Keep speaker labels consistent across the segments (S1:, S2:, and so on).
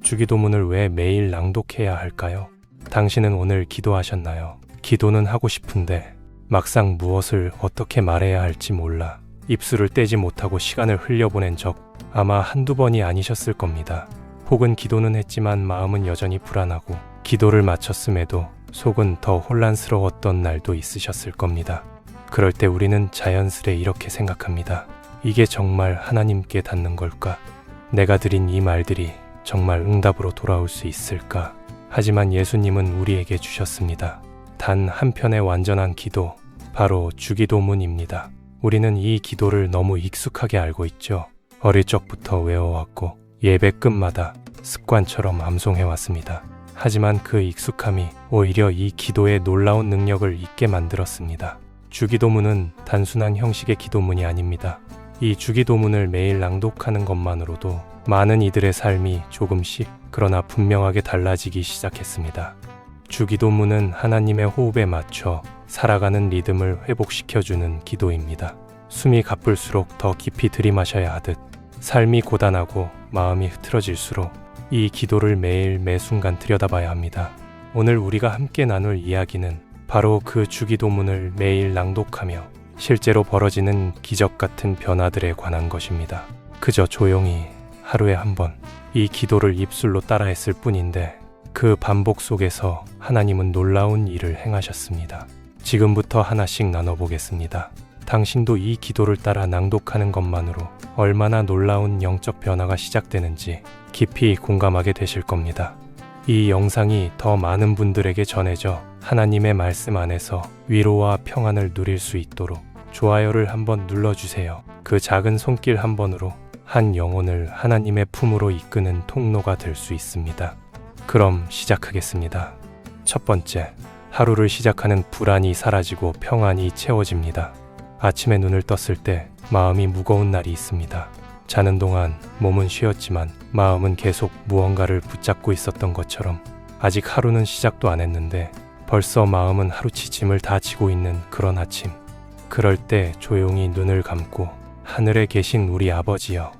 S1: 주기도문을 왜 매일 낭독해야 할까요? 당신은 오늘 기도하셨나요? 기도는 하고 싶은데 막상 무엇을 어떻게 말해야 할지 몰라 입술을 떼지 못하고 시간을 흘려보낸 적 아마 한두 번이 아니셨을 겁니다. 혹은 기도는 했지만 마음은 여전히 불안하고 기도를 마쳤음에도 속은 더 혼란스러웠던 날도 있으셨을 겁니다. 그럴 때 우리는 자연스레 이렇게 생각합니다. 이게 정말 하나님께 닿는 걸까? 내가 드린 이 말들이 정말 응답으로 돌아올 수 있을까? 하지만 예수님은 우리에게 주셨습니다. 단 한편의 완전한 기도, 바로 주기도문입니다. 우리는 이 기도를 너무 익숙하게 알고 있죠. 어릴 적부터 외워왔고 예배 끝마다 습관처럼 암송해왔습니다. 하지만 그 익숙함이 오히려 이 기도의 놀라운 능력을 잊게 만들었습니다. 주기도문은 단순한 형식의 기도문이 아닙니다. 이 주기도문을 매일 낭독하는 것만으로도 많은 이들의 삶이 조금씩 그러나 분명하게 달라지기 시작했습니다. 주기도문은 하나님의 호흡에 맞춰 살아가는 리듬을 회복시켜주는 기도입니다. 숨이 가쁠수록 더 깊이 들이마셔야 하듯 삶이 고단하고 마음이 흐트러질수록 이 기도를 매일 매 순간 들여다봐야 합니다. 오늘 우리가 함께 나눌 이야기는 바로 그 주기도문을 매일 낭독하며 실제로 벌어지는 기적 같은 변화들에 관한 것입니다. 그저 조용히 하루에 한 번 이 기도를 입술로 따라했을 뿐인데 그 반복 속에서 하나님은 놀라운 일을 행하셨습니다. 지금부터 하나씩 나눠보겠습니다. 당신도 이 기도를 따라 낭독하는 것만으로 얼마나 놀라운 영적 변화가 시작되는지 깊이 공감하게 되실 겁니다. 이 영상이 더 많은 분들에게 전해져 하나님의 말씀 안에서 위로와 평안을 누릴 수 있도록 좋아요를 한번 눌러주세요. 그 작은 손길 한 번으로 한 영혼을 하나님의 품으로 이끄는 통로가 될 수 있습니다. 그럼 시작하겠습니다. 첫 번째, 하루를 시작하는 불안이 사라지고 평안이 채워집니다. 아침에 눈을 떴을 때 마음이 무거운 날이 있습니다. 자는 동안 몸은 쉬었지만 마음은 계속 무언가를 붙잡고 있었던 것처럼 아직 하루는 시작도 안 했는데 벌써 마음은 하루치 짐을 다 지고 있는 그런 아침. 그럴 때 조용히 눈을 감고 하늘에 계신 우리 아버지여,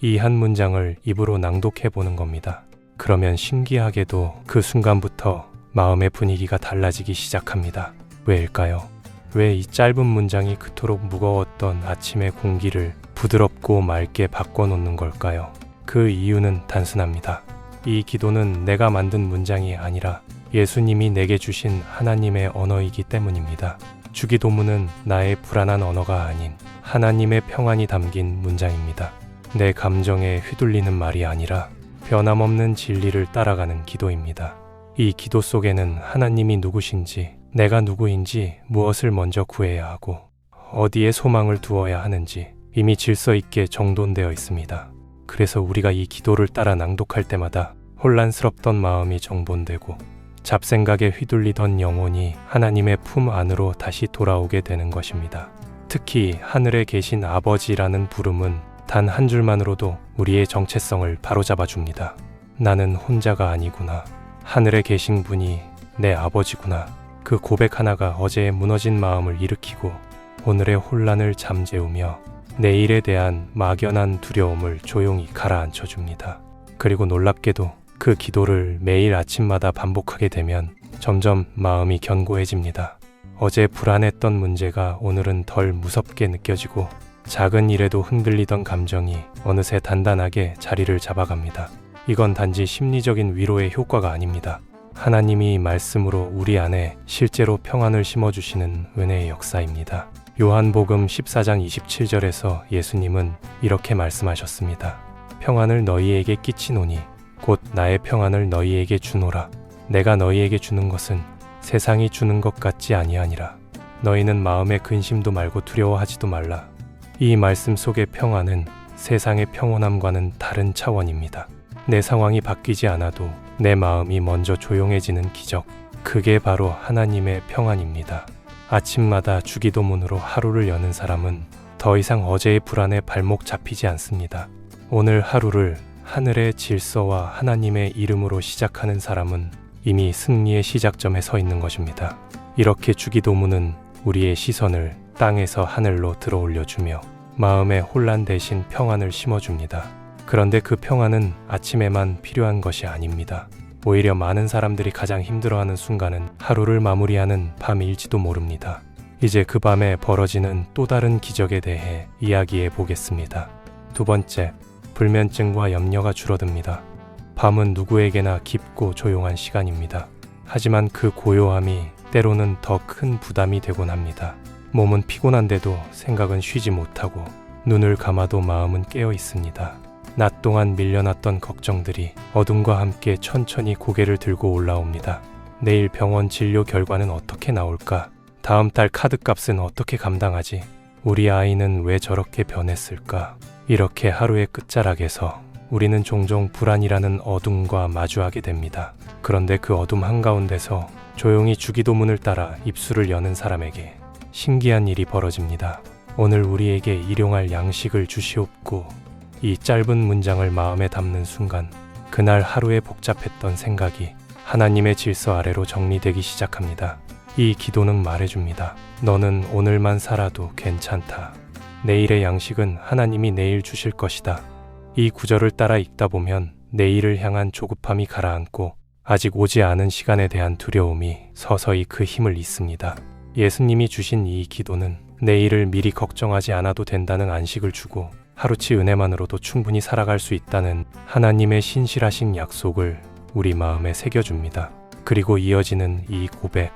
S1: 이 한 문장을 입으로 낭독해 보는 겁니다. 그러면 신기하게도 그 순간부터 마음의 분위기가 달라지기 시작합니다. 왜일까요? 왜 이 짧은 문장이 그토록 무거웠던 아침의 공기를 부드럽고 맑게 바꿔놓는 걸까요? 그 이유는 단순합니다. 이 기도는 내가 만든 문장이 아니라 예수님이 내게 주신 하나님의 언어이기 때문입니다. 주기도문은 나의 불안한 언어가 아닌 하나님의 평안이 담긴 문장입니다. 내 감정에 휘둘리는 말이 아니라 변함없는 진리를 따라가는 기도입니다. 이 기도 속에는 하나님이 누구신지, 내가 누구인지, 무엇을 먼저 구해야 하고 어디에 소망을 두어야 하는지 이미 질서 있게 정돈되어 있습니다. 그래서 우리가 이 기도를 따라 낭독할 때마다 혼란스럽던 마음이 정돈되고 잡생각에 휘둘리던 영혼이 하나님의 품 안으로 다시 돌아오게 되는 것입니다. 특히 하늘에 계신 아버지라는 부름은 단 한 줄만으로도 우리의 정체성을 바로잡아 줍니다. 나는 혼자가 아니구나. 하늘에 계신 분이 내 아버지구나. 그 고백 하나가 어제의 무너진 마음을 일으키고 오늘의 혼란을 잠재우며 내일에 대한 막연한 두려움을 조용히 가라앉혀 줍니다. 그리고 놀랍게도 그 기도를 매일 아침마다 반복하게 되면 점점 마음이 견고해집니다. 어제 불안했던 문제가 오늘은 덜 무섭게 느껴지고 작은 일에도 흔들리던 감정이 어느새 단단하게 자리를 잡아갑니다. 이건 단지 심리적인 위로의 효과가 아닙니다. 하나님이 말씀으로 우리 안에 실제로 평안을 심어주시는 은혜의 역사입니다. 요한복음 14장 27절에서 예수님은 이렇게 말씀하셨습니다. 평안을 너희에게 끼치노니 곧 나의 평안을 너희에게 주노라. 내가 너희에게 주는 것은 세상이 주는 것 같지 아니하니라. 너희는 마음에 근심도 말고 두려워하지도 말라. 이 말씀 속의 평안은 세상의 평온함과는 다른 차원입니다. 내 상황이 바뀌지 않아도 내 마음이 먼저 조용해지는 기적, 그게 바로 하나님의 평안입니다. 아침마다 주기도문으로 하루를 여는 사람은 더 이상 어제의 불안에 발목 잡히지 않습니다. 오늘 하루를 하늘의 질서와 하나님의 이름으로 시작하는 사람은 이미 승리의 시작점에 서 있는 것입니다. 이렇게 주기도문은 우리의 시선을 땅에서 하늘로 들어올려주며 마음의 혼란 대신 평안을 심어줍니다. 그런데 그 평안은 아침에만 필요한 것이 아닙니다. 오히려 많은 사람들이 가장 힘들어하는 순간은 하루를 마무리하는 밤일지도 모릅니다. 이제 그 밤에 벌어지는 또 다른 기적에 대해 이야기해 보겠습니다. 두 번째, 불면증과 염려가 줄어듭니다. 밤은 누구에게나 깊고 조용한 시간입니다. 하지만 그 고요함이 때로는 더 큰 부담이 되곤 합니다. 몸은 피곤한데도 생각은 쉬지 못하고 눈을 감아도 마음은 깨어 있습니다. 낮 동안 밀려났던 걱정들이 어둠과 함께 천천히 고개를 들고 올라옵니다. 내일 병원 진료 결과는 어떻게 나올까? 다음 달 카드값은 어떻게 감당하지? 우리 아이는 왜 저렇게 변했을까? 이렇게 하루의 끝자락에서 우리는 종종 불안이라는 어둠과 마주하게 됩니다. 그런데 그 어둠 한가운데서 조용히 주기도문을 따라 입술을 여는 사람에게 신기한 일이 벌어집니다. 오늘 우리에게 일용할 양식을 주시옵고. 이 짧은 문장을 마음에 담는 순간 그날 하루에 복잡했던 생각이 하나님의 질서 아래로 정리되기 시작합니다. 이 기도는 말해줍니다. 너는 오늘만 살아도 괜찮다. 내일의 양식은 하나님이 내일 주실 것이다. 이 구절을 따라 읽다 보면 내일을 향한 조급함이 가라앉고 아직 오지 않은 시간에 대한 두려움이 서서히 그 힘을 잃습니다. 예수님이 주신 이 기도는 내일을 미리 걱정하지 않아도 된다는 안식을 주고 하루치 은혜만으로도 충분히 살아갈 수 있다는 하나님의 신실하신 약속을 우리 마음에 새겨줍니다. 그리고 이어지는 이 고백,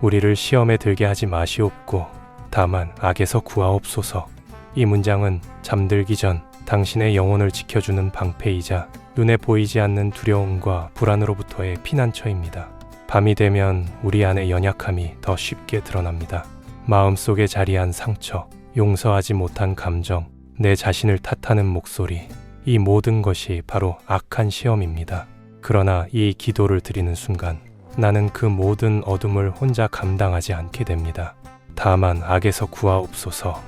S1: 우리를 시험에 들게 하지 마시옵고 다만 악에서 구하옵소서. 이 문장은 잠들기 전 당신의 영혼을 지켜주는 방패이자 눈에 보이지 않는 두려움과 불안으로부터의 피난처입니다. 밤이 되면 우리 안의 연약함이 더 쉽게 드러납니다. 마음속에 자리한 상처, 용서하지 못한 감정, 내 자신을 탓하는 목소리, 이 모든 것이 바로 악한 시험입니다. 그러나 이 기도를 드리는 순간 나는 그 모든 어둠을 혼자 감당하지 않게 됩니다. 다만 악에서 구하옵소서.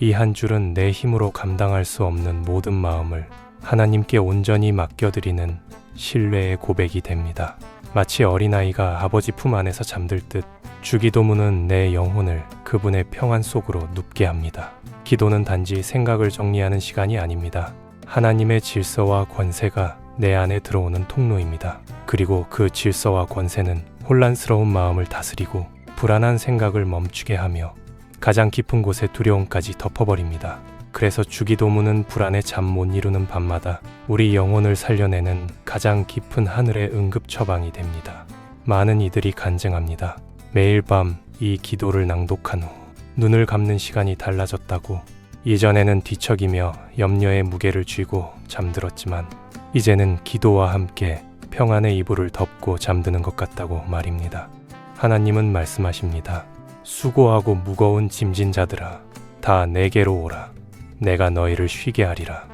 S1: 이 한 줄은 내 힘으로 감당할 수 없는 모든 마음을 하나님께 온전히 맡겨드리는 신뢰의 고백이 됩니다. 마치 어린아이가 아버지 품 안에서 잠들 듯 주기도문은 내 영혼을 그분의 평안 속으로 눕게 합니다. 기도는 단지 생각을 정리하는 시간이 아닙니다. 하나님의 질서와 권세가 내 안에 들어오는 통로입니다. 그리고 그 질서와 권세는 혼란스러운 마음을 다스리고 불안한 생각을 멈추게 하며 가장 깊은 곳의 두려움까지 덮어버립니다. 그래서 주기도문은 불안에 잠 못 이루는 밤마다 우리 영혼을 살려내는 가장 깊은 하늘의 응급 처방이 됩니다. 많은 이들이 간증합니다. 매일 밤 이 기도를 낭독한 후 눈을 감는 시간이 달라졌다고. 이전에는 뒤척이며 염려의 무게를 쥐고 잠들었지만 이제는 기도와 함께 평안의 이불을 덮고 잠드는 것 같다고 말입니다. 하나님은 말씀하십니다. 수고하고 무거운 짐진 자들아, 다 내게로 오라. 내가 너희를 쉬게 하리라.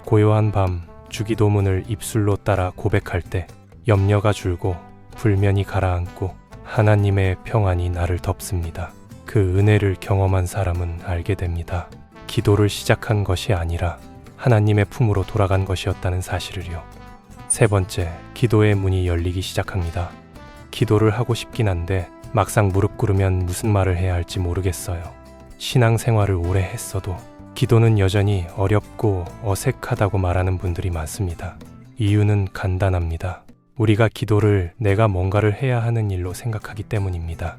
S1: 고요한 밤 주기도문을 입술로 따라 고백할 때 염려가 줄고 불면이 가라앉고 하나님의 평안이 나를 덮습니다. 그 은혜를 경험한 사람은 알게 됩니다. 기도를 시작한 것이 아니라 하나님의 품으로 돌아간 것이었다는 사실을요. 세 번째, 기도의 문이 열리기 시작합니다. 기도를 하고 싶긴 한데 막상 무릎 꿇으면 무슨 말을 해야 할지 모르겠어요. 신앙생활을 오래 했어도 기도는 여전히 어렵고 어색하다고 말하는 분들이 많습니다. 이유는 간단합니다. 우리가 기도를 내가 뭔가를 해야 하는 일로 생각하기 때문입니다.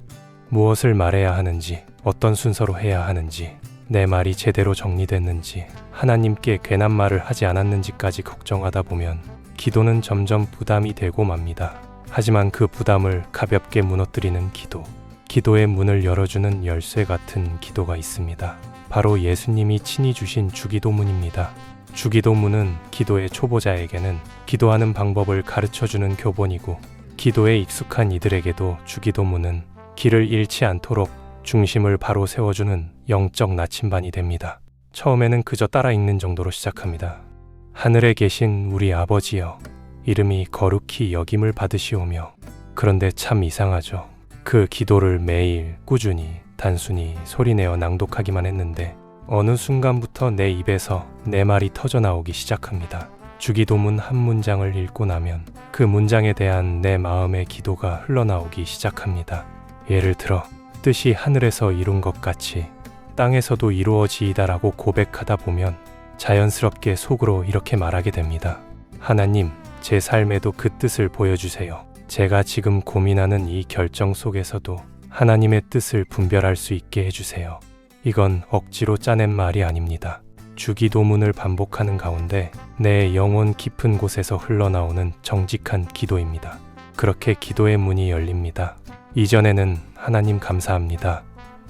S1: 무엇을 말해야 하는지, 어떤 순서로 해야 하는지, 내 말이 제대로 정리됐는지, 하나님께 괜한 말을 하지 않았는지까지 걱정하다 보면 기도는 점점 부담이 되고 맙니다. 하지만 그 부담을 가볍게 무너뜨리는 기도, 기도의 문을 열어주는 열쇠 같은 기도가 있습니다. 바로 예수님이 친히 주신 주기도문입니다. 주기도문은 기도의 초보자에게는 기도하는 방법을 가르쳐주는 교본이고, 기도에 익숙한 이들에게도 주기도문은 길을 잃지 않도록 중심을 바로 세워주는 영적 나침반이 됩니다. 처음에는 그저 따라 읽는 정도로 시작합니다. 하늘에 계신 우리 아버지여, 이름이 거룩히 여김을 받으시오며. 그런데 참 이상하죠. 그 기도를 매일 꾸준히 단순히 소리내어 낭독하기만 했는데 어느 순간부터 내 입에서 내 말이 터져나오기 시작합니다. 주기도문 한 문장을 읽고 나면 그 문장에 대한 내 마음의 기도가 흘러나오기 시작합니다. 예를 들어, 뜻이 하늘에서 이룬 것 같이 땅에서도 이루어지이다라고 고백하다 보면 자연스럽게 속으로 이렇게 말하게 됩니다. 하나님, 제 삶에도 그 뜻을 보여주세요. 제가 지금 고민하는 이 결정 속에서도 하나님의 뜻을 분별할 수 있게 해주세요. 이건 억지로 짜낸 말이 아닙니다. 주기도문을 반복하는 가운데 내 영혼 깊은 곳에서 흘러나오는 정직한 기도입니다. 그렇게 기도의 문이 열립니다. 이전에는 하나님 감사합니다.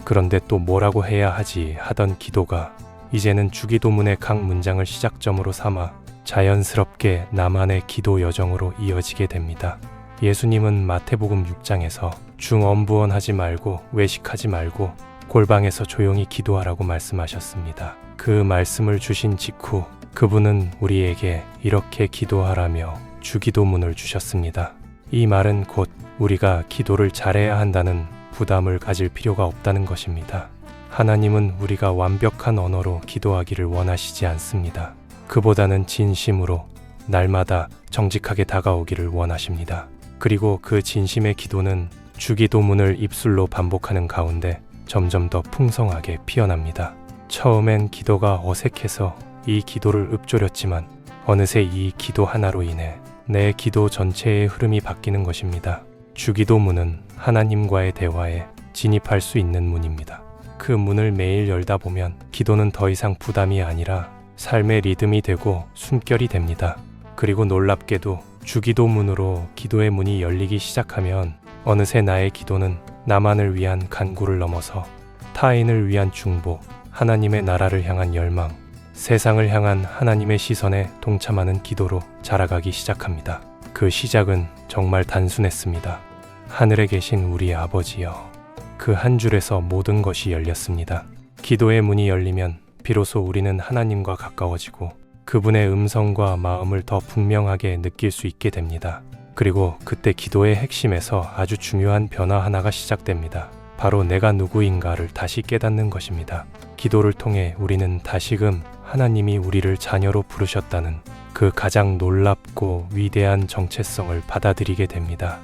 S1: 그런데 또 뭐라고 해야 하지 하던 기도가 이제는 주기도문의 각 문장을 시작점으로 삼아 자연스럽게 나만의 기도 여정으로 이어지게 됩니다. 예수님은 마태복음 6장에서 중엄부언하지 말고 외식하지 말고 골방에서 조용히 기도하라고 말씀하셨습니다. 그 말씀을 주신 직후 그분은 우리에게 이렇게 기도하라며 주기도문을 주셨습니다. 이 말은 곧 우리가 기도를 잘해야 한다는 부담을 가질 필요가 없다는 것입니다. 하나님은 우리가 완벽한 언어로 기도하기를 원하시지 않습니다. 그보다는 진심으로 날마다 정직하게 다가오기를 원하십니다. 그리고 그 진심의 기도는 주기도문을 입술로 반복하는 가운데 점점 더 풍성하게 피어납니다. 처음엔 기도가 어색해서 이 기도를 읊조렸지만 어느새 이 기도 하나로 인해 내 기도 전체의 흐름이 바뀌는 것입니다. 주기도문은 하나님과의 대화에 진입할 수 있는 문입니다. 그 문을 매일 열다 보면 기도는 더 이상 부담이 아니라 삶의 리듬이 되고 숨결이 됩니다. 그리고 놀랍게도 주기도문으로 기도의 문이 열리기 시작하면 어느새 나의 기도는 나만을 위한 간구를 넘어서 타인을 위한 중보, 하나님의 나라를 향한 열망, 세상을 향한 하나님의 시선에 동참하는 기도로 자라가기 시작합니다. 그 시작은 정말 단순했습니다. 하늘에 계신 우리 아버지여. 그 한 줄에서 모든 것이 열렸습니다. 기도의 문이 열리면 비로소 우리는 하나님과 가까워지고 그분의 음성과 마음을 더 분명하게 느낄 수 있게 됩니다. 그리고 그때 기도의 핵심에서 아주 중요한 변화 하나가 시작됩니다. 바로 내가 누구인가를 다시 깨닫는 것입니다. 기도를 통해 우리는 다시금 하나님이 우리를 자녀로 부르셨다는 그 가장 놀랍고 위대한 정체성을 받아들이게 됩니다.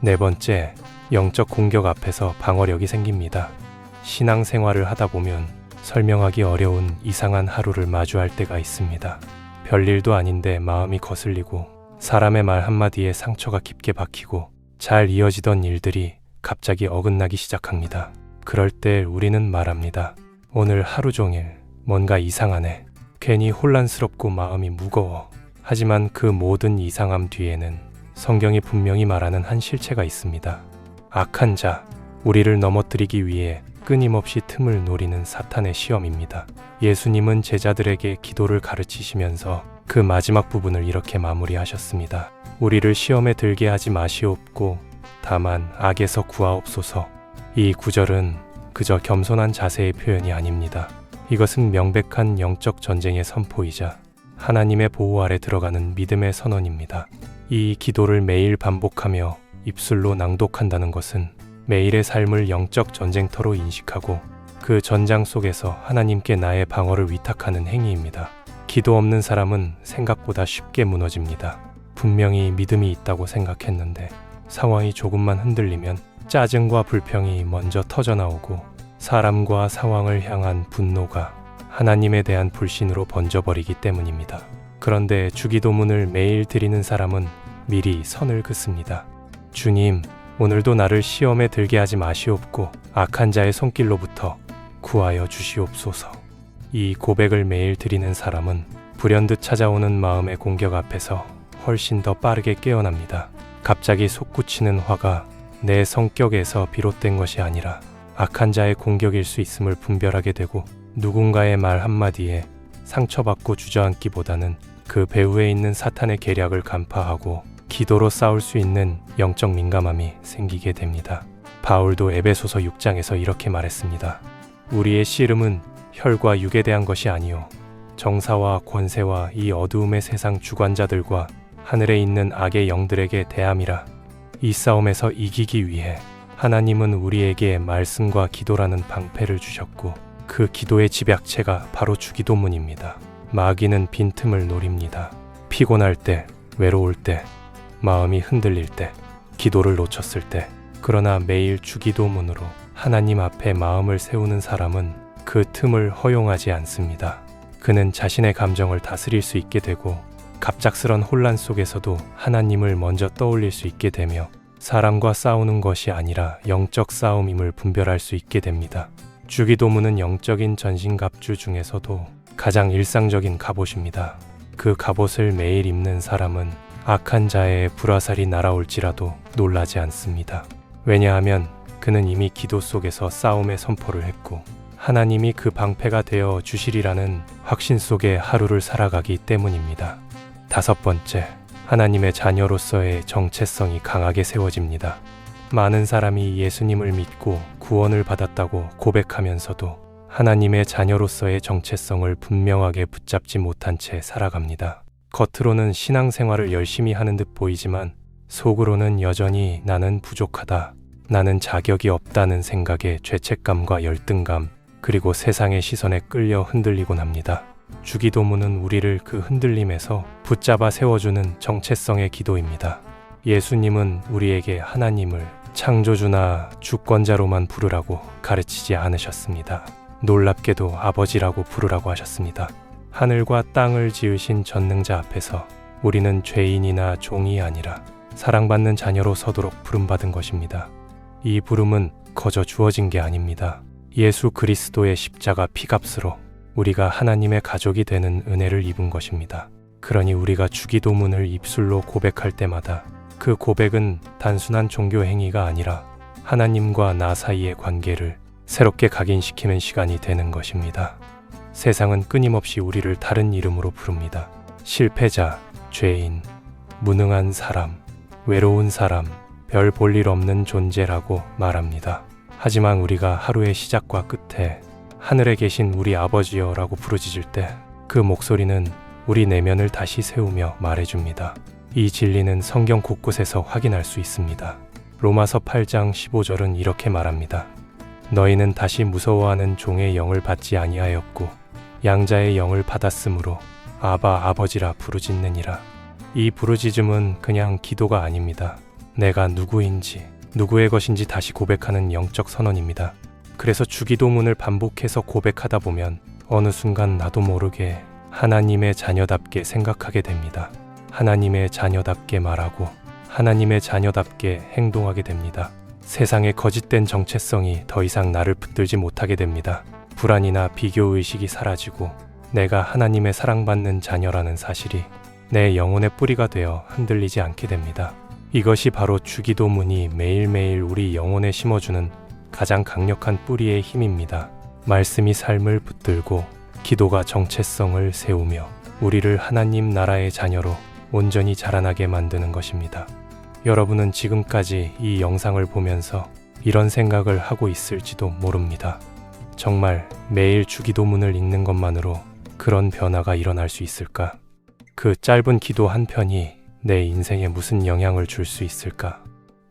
S1: 네 번째, 영적 공격 앞에서 방어력이 생깁니다. 신앙생활을 하다 보면 설명하기 어려운 이상한 하루를 마주할 때가 있습니다. 별일도 아닌데 마음이 거슬리고 사람의 말 한마디에 상처가 깊게 박히고 잘 이어지던 일들이 갑자기 어긋나기 시작합니다. 그럴 때 우리는 말합니다. 오늘 하루 종일 뭔가 이상하네. 괜히 혼란스럽고 마음이 무거워. 하지만 그 모든 이상함 뒤에는 성경이 분명히 말하는 한 실체가 있습니다. 악한 자, 우리를 넘어뜨리기 위해 끊임없이 틈을 노리는 사탄의 시험입니다. 예수님은 제자들에게 기도를 가르치시면서 그 마지막 부분을 이렇게 마무리하셨습니다. 우리를 시험에 들게 하지 마시옵고 다만 악에서 구하옵소서. 이 구절은 그저 겸손한 자세의 표현이 아닙니다. 이것은 명백한 영적 전쟁의 선포이자 하나님의 보호 아래 들어가는 믿음의 선언입니다. 이 기도를 매일 반복하며 입술로 낭독한다는 것은 매일의 삶을 영적 전쟁터로 인식하고 그 전장 속에서 하나님께 나의 방어를 위탁하는 행위입니다. 기도 없는 사람은 생각보다 쉽게 무너집니다. 분명히 믿음이 있다고 생각했는데 상황이 조금만 흔들리면 짜증과 불평이 먼저 터져나오고 사람과 상황을 향한 분노가 하나님에 대한 불신으로 번져버리기 때문입니다. 그런데 주기도문을 매일 드리는 사람은 미리 선을 긋습니다. 주님, 오늘도 나를 시험에 들게 하지 마시옵고 악한 자의 손길로부터 구하여 주시옵소서. 이 고백을 매일 드리는 사람은 불현듯 찾아오는 마음의 공격 앞에서 훨씬 더 빠르게 깨어납니다. 갑자기 솟구치는 화가 내 성격에서 비롯된 것이 아니라 악한 자의 공격일 수 있음을 분별하게 되고 누군가의 말 한마디에 상처받고 주저앉기보다는 그 배후에 있는 사탄의 계략을 간파하고 기도로 싸울 수 있는 영적 민감함이 생기게 됩니다. 바울도 에베소서 6장에서 이렇게 말했습니다. 우리의 씨름은 혈과 육에 대한 것이 아니요 정사와 권세와 이 어두움의 세상 주관자들과 하늘에 있는 악의 영들에게 대함이라. 이 싸움에서 이기기 위해 하나님은 우리에게 말씀과 기도라는 방패를 주셨고 그 기도의 집약체가 바로 주기도문입니다. 마귀는 빈틈을 노립니다. 피곤할 때, 외로울 때, 마음이 흔들릴 때, 기도를 놓쳤을 때. 그러나 매일 주기도문으로 하나님 앞에 마음을 세우는 사람은 그 틈을 허용하지 않습니다. 그는 자신의 감정을 다스릴 수 있게 되고 갑작스런 혼란 속에서도 하나님을 먼저 떠올릴 수 있게 되며 사람과 싸우는 것이 아니라 영적 싸움임을 분별할 수 있게 됩니다. 주기도문은 영적인 전신갑주 중에서도 가장 일상적인 갑옷입니다. 그 갑옷을 매일 입는 사람은 악한 자의 불화살이 날아올지라도 놀라지 않습니다. 왜냐하면 그는 이미 기도 속에서 싸움의 선포를 했고 하나님이 그 방패가 되어 주시리라는 확신 속에 하루를 살아가기 때문입니다. 5번째, 하나님의 자녀로서의 정체성이 강하게 세워집니다. 많은 사람이 예수님을 믿고 구원을 받았다고 고백하면서도 하나님의 자녀로서의 정체성을 분명하게 붙잡지 못한 채 살아갑니다. 겉으로는 신앙생활을 열심히 하는 듯 보이지만 속으로는 여전히 나는 부족하다, 나는 자격이 없다는 생각에 죄책감과 열등감, 그리고 세상의 시선에 끌려 흔들리곤 합니다. 주기도문은 우리를 그 흔들림에서 붙잡아 세워주는 정체성의 기도입니다. 예수님은 우리에게 하나님을 창조주나 주권자로만 부르라고 가르치지 않으셨습니다. 놀랍게도 아버지라고 부르라고 하셨습니다. 하늘과 땅을 지으신 전능자 앞에서 우리는 죄인이나 종이 아니라 사랑받는 자녀로 서도록 부름받은 것입니다. 이 부름은 거저 주어진 게 아닙니다. 예수 그리스도의 십자가 피값으로 우리가 하나님의 가족이 되는 은혜를 입은 것입니다. 그러니 우리가 주기도문을 입술로 고백할 때마다 그 고백은 단순한 종교 행위가 아니라 하나님과 나 사이의 관계를 새롭게 각인시키는 시간이 되는 것입니다. 세상은 끊임없이 우리를 다른 이름으로 부릅니다. 실패자, 죄인, 무능한 사람, 외로운 사람, 별 볼 일 없는 존재라고 말합니다. 하지만 우리가 하루의 시작과 끝에 하늘에 계신 우리 아버지여 라고 부르짖을 때 그 목소리는 우리 내면을 다시 세우며 말해줍니다. 이 진리는 성경 곳곳에서 확인할 수 있습니다. 로마서 8장 15절은 이렇게 말합니다. 너희는 다시 무서워하는 종의 영을 받지 아니하였고 양자의 영을 받았으므로 아바 아버지라 부르짖느니라. 이 부르짖음은 그냥 기도가 아닙니다. 내가 누구인지 누구의 것인지 다시 고백하는 영적 선언입니다. 그래서 주기도문을 반복해서 고백하다 보면 어느 순간 나도 모르게 하나님의 자녀답게 생각하게 됩니다. 하나님의 자녀답게 말하고 하나님의 자녀답게 행동하게 됩니다. 세상의 거짓된 정체성이 더 이상 나를 붙들지 못하게 됩니다. 불안이나 비교의식이 사라지고 내가 하나님의 사랑받는 자녀라는 사실이 내 영혼의 뿌리가 되어 흔들리지 않게 됩니다. 이것이 바로 주기도문이 매일매일 우리 영혼에 심어주는 가장 강력한 뿌리의 힘입니다. 말씀이 삶을 붙들고 기도가 정체성을 세우며 우리를 하나님 나라의 자녀로 온전히 자라나게 만드는 것입니다. 여러분은 지금까지 이 영상을 보면서 이런 생각을 하고 있을지도 모릅니다. 정말 매일 주기도문을 읽는 것만으로 그런 변화가 일어날 수 있을까? 그 짧은 기도 한 편이 내 인생에 무슨 영향을 줄 수 있을까?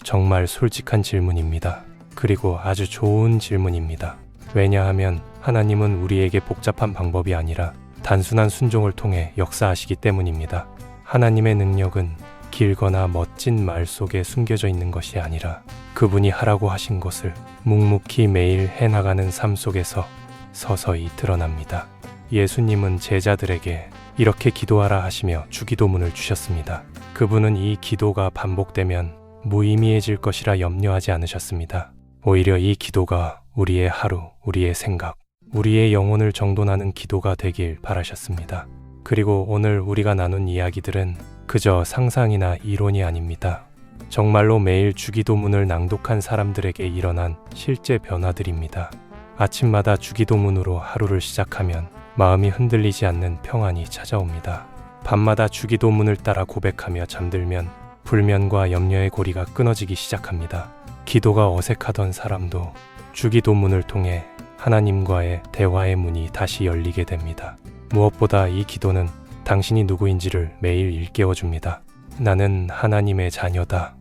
S1: 정말 솔직한 질문입니다. 그리고 아주 좋은 질문입니다. 왜냐하면 하나님은 우리에게 복잡한 방법이 아니라 단순한 순종을 통해 역사하시기 때문입니다. 하나님의 능력은 길거나 멋진 말 속에 숨겨져 있는 것이 아니라 그분이 하라고 하신 것을 묵묵히 매일 해나가는 삶 속에서 서서히 드러납니다. 예수님은 제자들에게 이렇게 기도하라 하시며 주기도문을 주셨습니다. 그분은 이 기도가 반복되면 무의미해질 것이라 염려하지 않으셨습니다. 오히려 이 기도가 우리의 하루, 우리의 생각, 우리의 영혼을 정돈하는 기도가 되길 바라셨습니다. 그리고 오늘 우리가 나눈 이야기들은 그저 상상이나 이론이 아닙니다. 정말로 매일 주기도문을 낭독한 사람들에게 일어난 실제 변화들입니다. 아침마다 주기도문으로 하루를 시작하면 마음이 흔들리지 않는 평안이 찾아옵니다. 밤마다 주기도문을 따라 고백하며 잠들면 불면과 염려의 고리가 끊어지기 시작합니다. 기도가 어색하던 사람도 주기도문을 통해 하나님과의 대화의 문이 다시 열리게 됩니다. 무엇보다 이 기도는 당신이 누구인지를 매일 일깨워줍니다. 나는 하나님의 자녀다.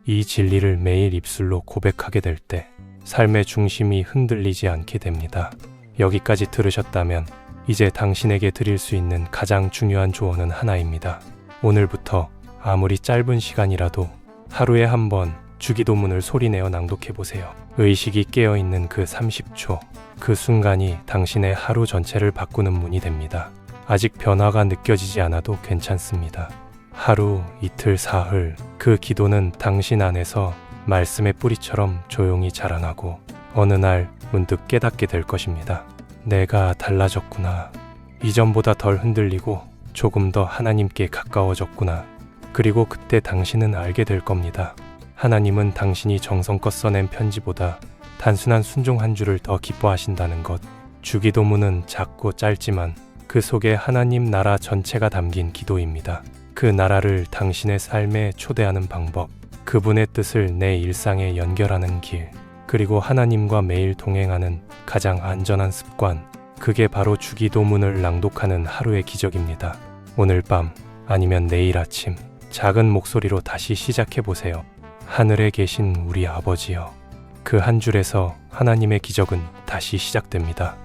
S1: 이 진리를 매일 입술로 고백하게 될 때 삶의 중심이 흔들리지 않게 됩니다. 여기까지 들으셨다면 이제 당신에게 드릴 수 있는 가장 중요한 조언은 하나입니다. 오늘부터 아무리 짧은 시간이라도 하루에 한 번 주기도문을 소리내어 낭독해보세요. 의식이 깨어있는 그 30초, 그 순간이 당신의 하루 전체를 바꾸는 문이 됩니다. 아직 변화가 느껴지지 않아도 괜찮습니다. 하루, 이틀, 사흘, 그 기도는 당신 안에서 말씀의 뿌리처럼 조용히 자라나고 어느 날 문득 깨닫게 될 것입니다. 내가 달라졌구나. 이전보다 덜 흔들리고 조금 더 하나님께 가까워졌구나. 그리고 그때 당신은 알게 될 겁니다. 하나님은 당신이 정성껏 써낸 편지보다 단순한 순종 한 줄을 더 기뻐하신다는 것. 주기도문은 작고 짧지만 그 속에 하나님 나라 전체가 담긴 기도입니다. 그 나라를 당신의 삶에 초대하는 방법, 그분의 뜻을 내 일상에 연결하는 길, 그리고 하나님과 매일 동행하는 가장 안전한 습관, 그게 바로 주기도문을 낭독하는 하루의 기적입니다. 오늘 밤 아니면 내일 아침 작은 목소리로 다시 시작해보세요. 하늘에 계신 우리 아버지여. 그 한 줄에서 하나님의 기적은 다시 시작됩니다.